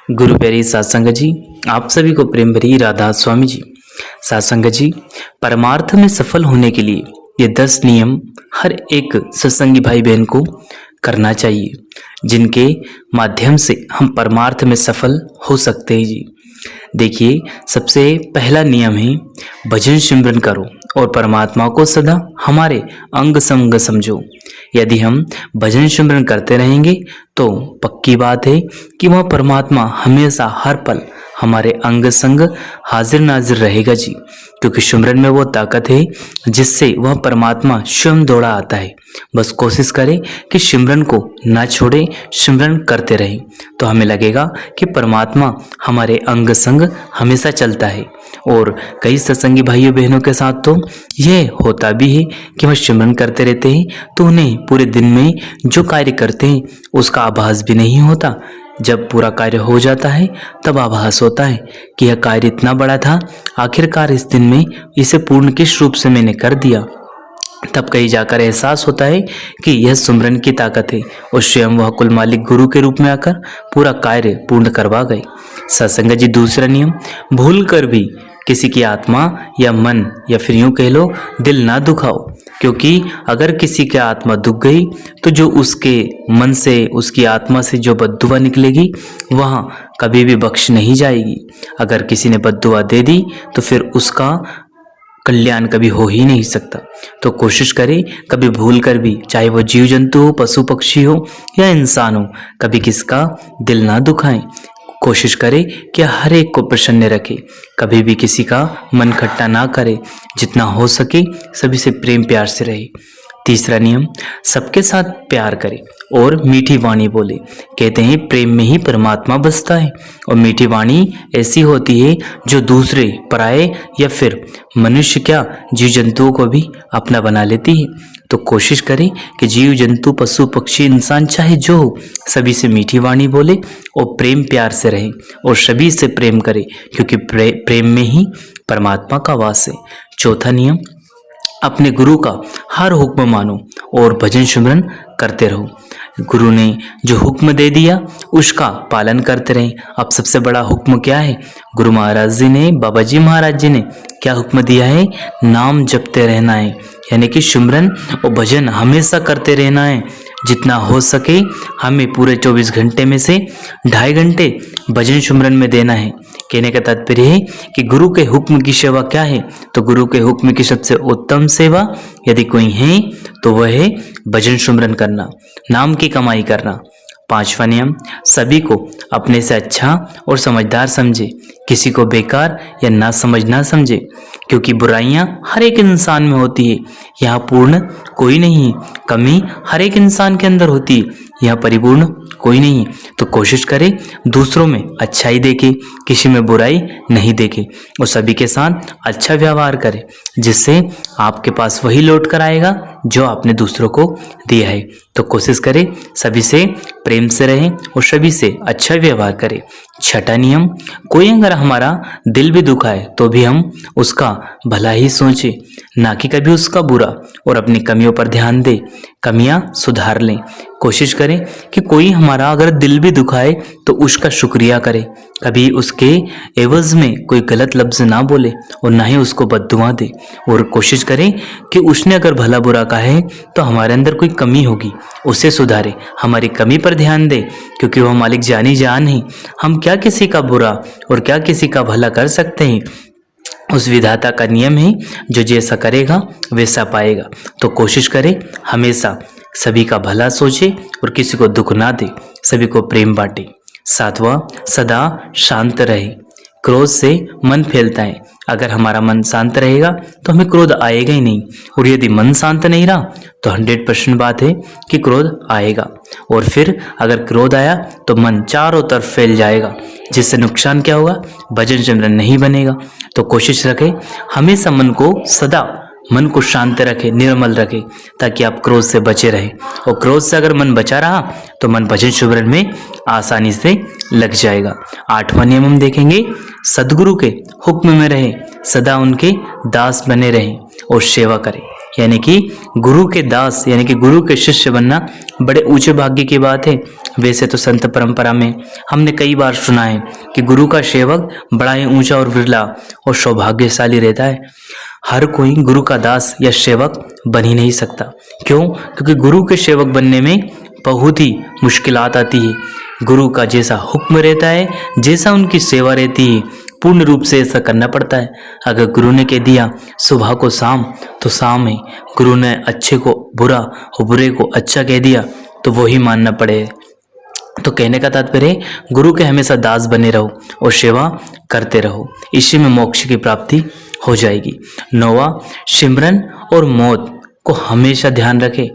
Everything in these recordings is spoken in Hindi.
गुरु प्यारी सत्संग जी, आप सभी को प्रेम भरी राधा स्वामी जी। सत्संग जी, परमार्थ में सफल होने के लिए ये 10 नियम हर एक सत्संगी भाई बहन को करना चाहिए, जिनके माध्यम से हम परमार्थ में सफल हो सकते हैं जी। देखिए, सबसे पहला नियम है भजन सिमरन करो और परमात्मा को सदा हमारे अंग संग समझो। यदि हम भजन सिमरन करते रहेंगे तो पक्की बात है कि वह परमात्मा हमेशा हर पल हमारे अंग संग हाजिर नाजिर रहेगा जी। क्योंकि सिमरन में वो ताकत है जिससे वह परमात्मा स्वयं दौड़ा आता है। बस कोशिश करें कि सिमरन को ना छोड़े, सिमरन करते रहें, तो हमें लगेगा कि परमात्मा हमारे अंग संग हमेशा चलता है। और कई सत्संगी भाइयों बहनों के साथ तो यह होता भी है कि वह सिमरन करते रहते हैं तो उन्हें पूरे दिन में जो कार्य करते हैं उसका आभास भी नहीं होता। जब पूरा कार्य हो जाता है तब आभास होता है कि यह कार्य इतना बड़ा था, आखिरकार इस दिन में इसे पूर्ण किस रूप से मैंने कर दिया। तब कहीं जाकर एहसास होता है कि यह सुमरन की ताकत है और स्वयं वह कुल मालिक गुरु के रूप में आकर पूरा कार्य पूर्ण करवा गए। सत्संग जी, दूसरा नियम, भूल कर भी किसी की आत्मा या मन या फिर यूं कह लो दिल ना दुखाओ। क्योंकि अगर किसी की आत्मा दुख गई तो जो उसके मन से, उसकी आत्मा से जो बद्दुआ निकलेगी वह कभी भी बख्श नहीं जाएगी। अगर किसी ने बद्दुआ दे दी तो फिर उसका कल्याण कभी हो ही नहीं सकता। तो कोशिश करें कभी भूल कर भी, चाहे वो जीव जंतु हो, पशु पक्षी हो या इंसान हो, कभी किसका दिल ना दुखाएं। कोशिश करें कि हर एक को प्रसन्न रखें, कभी भी किसी का मन खट्टा ना करे। जितना हो सके सभी से प्रेम प्यार से रहे। तीसरा नियम, सबके साथ प्यार करें और मीठी वाणी बोले। कहते हैं प्रेम में ही परमात्मा बसता है और मीठी वाणी ऐसी होती है जो दूसरे, पराये या फिर मनुष्य क्या, जीव जंतुओं को भी अपना बना लेती है। तो कोशिश करें कि जीव जंतु, पशु पक्षी, इंसान चाहे जो हो, सभी से मीठी वाणी बोले और प्रेम प्यार से रहें और सभी से प्रेम करें, क्योंकि प्रेम में ही परमात्मा का वास है। चौथा नियम, अपने गुरु का हर हुक्म मानो और भजन सिमरन करते रहो। गुरु ने जो हुक्म दे दिया उसका पालन करते रहें। अब सबसे बड़ा हुक्म क्या है? गुरु महाराज जी ने, बाबा जी महाराज जी ने क्या हुक्म दिया है? नाम जपते रहना है, यानी कि सिमरन और भजन हमेशा करते रहना है। जितना हो सके हमें पूरे 24 घंटे में से 2.5 घंटे भजन सिमरन में देना है। कहने का तात्पर्य है कि गुरु के हुक्म की सेवा क्या है? तो गुरु के हुक्म की सबसे उत्तम सेवा यदि कोई है तो वह है भजन सिमरन करना, नाम की कमाई करना। 5वां नियम, सभी को अपने से अच्छा और समझदार समझे, किसी को बेकार या ना समझना समझे। क्योंकि बुराइयां हर एक इंसान में होती है, यहाँ पूर्ण कोई नहीं है। कमी हर एक इंसान के अंदर होती है, यहाँ परिपूर्ण कोई नहीं। तो कोशिश करें दूसरों में अच्छाई देखे, किसी में बुराई नहीं देखे और सभी के साथ अच्छा व्यवहार करें, जिससे आपके पास वही लौट कर आएगा जो आपने दूसरों को दिया है। तो कोशिश करें सभी से प्रेम से रहें और सभी से अच्छा व्यवहार करें। 6ठा नियम, कोई अगर हमारा दिल भी दुखाए तो भी हम उसका भला ही सोचें, ना कि कभी उसका बुरा, और अपनी कमियों पर ध्यान दें, कमियां सुधार लें। कोशिश करें कि कोई हमारा अगर दिल भी दुखाए तो उसका शुक्रिया करें, कभी उसके एवज में कोई गलत लफ्ज ना बोले और ना ही उसको बद्दुआ दे। और कोशिश करें कि उसने अगर भला बुरा कहा है तो हमारे अंदर कोई कमी होगी उसे सुधारे, हमारी कमी पर ध्यान दे, क्योंकि वह मालिक जानी जान है। हम क्या किसी का बुरा और क्या किसी का भला कर सकते हैं? उस विधाता का नियम है, जो जैसा करेगा वैसा पाएगा। तो कोशिश करें हमेशा सभी का भला सोचे और किसी को दुख ना दे, सभी को प्रेम बांटे। 7वां, सदा शांत रहे। क्रोध से मन फैलता है, अगर हमारा मन शांत रहेगा तो हमें क्रोध आएगा ही नहीं, और यदि मन शांत नहीं रहा तो 100% बात है कि क्रोध आएगा। और फिर अगर क्रोध आया तो मन चारों तरफ फैल जाएगा, जिससे नुकसान क्या होगा? भजन सिमरन नहीं बनेगा। तो कोशिश रखें हमेशा मन को, सदा मन को शांत रखें, निर्मल रखें, ताकि आप क्रोध से बचे रहें। और क्रोध से अगर मन बचा रहा तो मन भजन सिमरन में आसानी से लग जाएगा। 8वां नियम हम देखेंगे, सदगुरु के हुक्म में रहें, सदा उनके दास बने रहें और सेवा करें। यानी कि गुरु के दास यानी कि गुरु के शिष्य बनना बड़े ऊंचे भाग्य की बात है। वैसे तो संत परंपरा में हमने कई बार सुना है कि गुरु का सेवक बड़ा ही ऊंचा और विरला और सौभाग्यशाली रहता है। हर कोई गुरु का दास या सेवक बन ही नहीं सकता। क्यों? क्योंकि गुरु के सेवक बनने में बहुत ही मुश्किलात आती है। गुरु का जैसा हुक्म रहता है, जैसा उनकी सेवा रहती है, पूर्ण रूप से ऐसा करना पड़ता है। अगर गुरु ने कह दिया सुबह को शाम तो शाम है, गुरु ने अच्छे को बुरा और बुरे को अच्छा कह दिया तो वही मानना पड़े। तो कहने का तात्पर्य गुरु के हमेशा दास बने रहो और सेवा करते रहो, इसी में मोक्ष की प्राप्ति हो जाएगी। 9वां, सिमरन और मौत को हमेशा ध्यान रखें।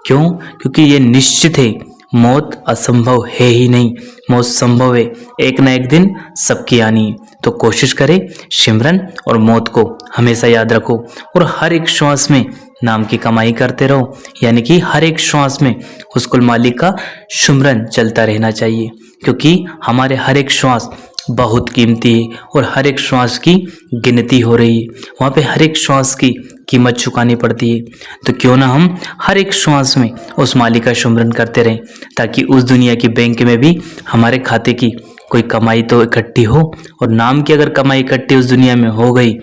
क्यों? क्योंकि ये निश्चित है, मौत असंभव है ही नहीं, मौत संभव है, एक ना एक दिन सबकी आनी है। तो कोशिश करें सिमरन और मौत को हमेशा याद रखो और हर एक श्वास में नाम की कमाई करते रहो, यानी कि हर एक श्वास में उस कुल मालिक का सिमरन चलता रहना चाहिए। क्योंकि हमारे हर एक श्वास बहुत कीमती है और हर एक श्वास की गिनती हो रही है, वहाँ पे हर एक श्वास की कीमत चुकानी पड़ती है। तो क्यों ना हम हर एक श्वास में उस मालिक का सिमरन करते रहें, ताकि उस दुनिया की बैंक में भी हमारे खाते की कोई कमाई तो इकट्ठी हो, और नाम की अगर कमाई इकट्ठी उस दुनिया में हो गई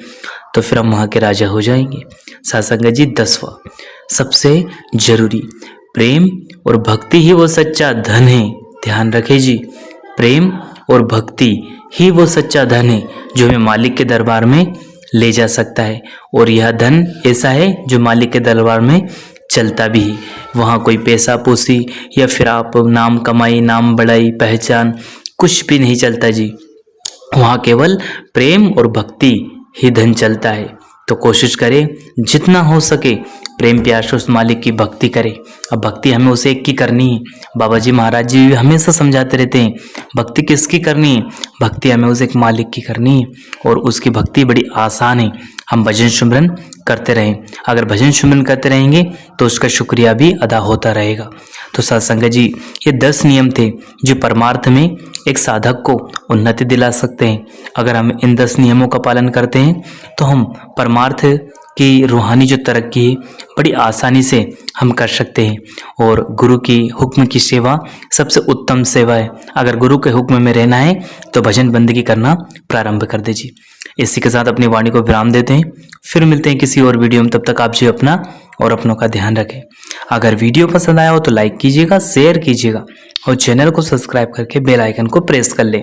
तो फिर हम वहाँ के राजा हो जाएंगे। सासंगत जी 10वां सबसे जरूरी, प्रेम और भक्ति ही वो सच्चा धन है। ध्यान रखें जी, प्रेम और भक्ति ही वो सच्चा धन है जो हमें मालिक के दरबार में ले जा सकता है। और यह धन ऐसा है जो मालिक के दरबार में चलता भी है। वहाँ कोई पैसा पूसी या फिर आप नाम कमाई, नाम बढ़ाई, पहचान कुछ भी नहीं चलता जी। वहाँ केवल प्रेम और भक्ति ही धन चलता है। तो कोशिश करें जितना हो सके प्रेम प्यार से उस मालिक की भक्ति करें। अब भक्ति हमें उसे एक की करनी है। बाबा जी महाराज जी भी हमेशा समझाते रहते हैं भक्ति किसकी करनी है, भक्ति हमें उस एक मालिक की करनी है। और उसकी भक्ति बड़ी आसान है, हम भजन सिमरन करते रहें। अगर भजन सिमरन करते रहेंगे तो उसका शुक्रिया भी अदा होता रहेगा। तो सत्संग जी, ये 10 नियम थे जो परमार्थ में एक साधक को उन्नति दिला सकते हैं। अगर हम इन 10 नियमों का पालन करते हैं तो हम परमार्थ की रूहानी जो तरक्की है बड़ी आसानी से हम कर सकते हैं। और गुरु की हुक्म की सेवा सबसे उत्तम सेवा है। अगर गुरु के हुक्म में रहना है तो भजन बंदगी करना प्रारंभ कर दीजिए। इसी के साथ अपनी वाणी को विराम देते हैं, फिर मिलते हैं किसी और वीडियो में। तब तक आप जी अपना और अपनों का ध्यान रखें। अगर वीडियो पसंद आया हो तो लाइक कीजिएगा, शेयर कीजिएगा और चैनल को सब्सक्राइब करके बेल आइकन को प्रेस कर लें,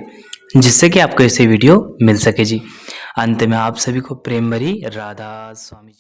जिससे कि आपको ऐसे वीडियो मिल सके जी। अंत में आप सभी को प्रेम भरी राधा स्वामी जी।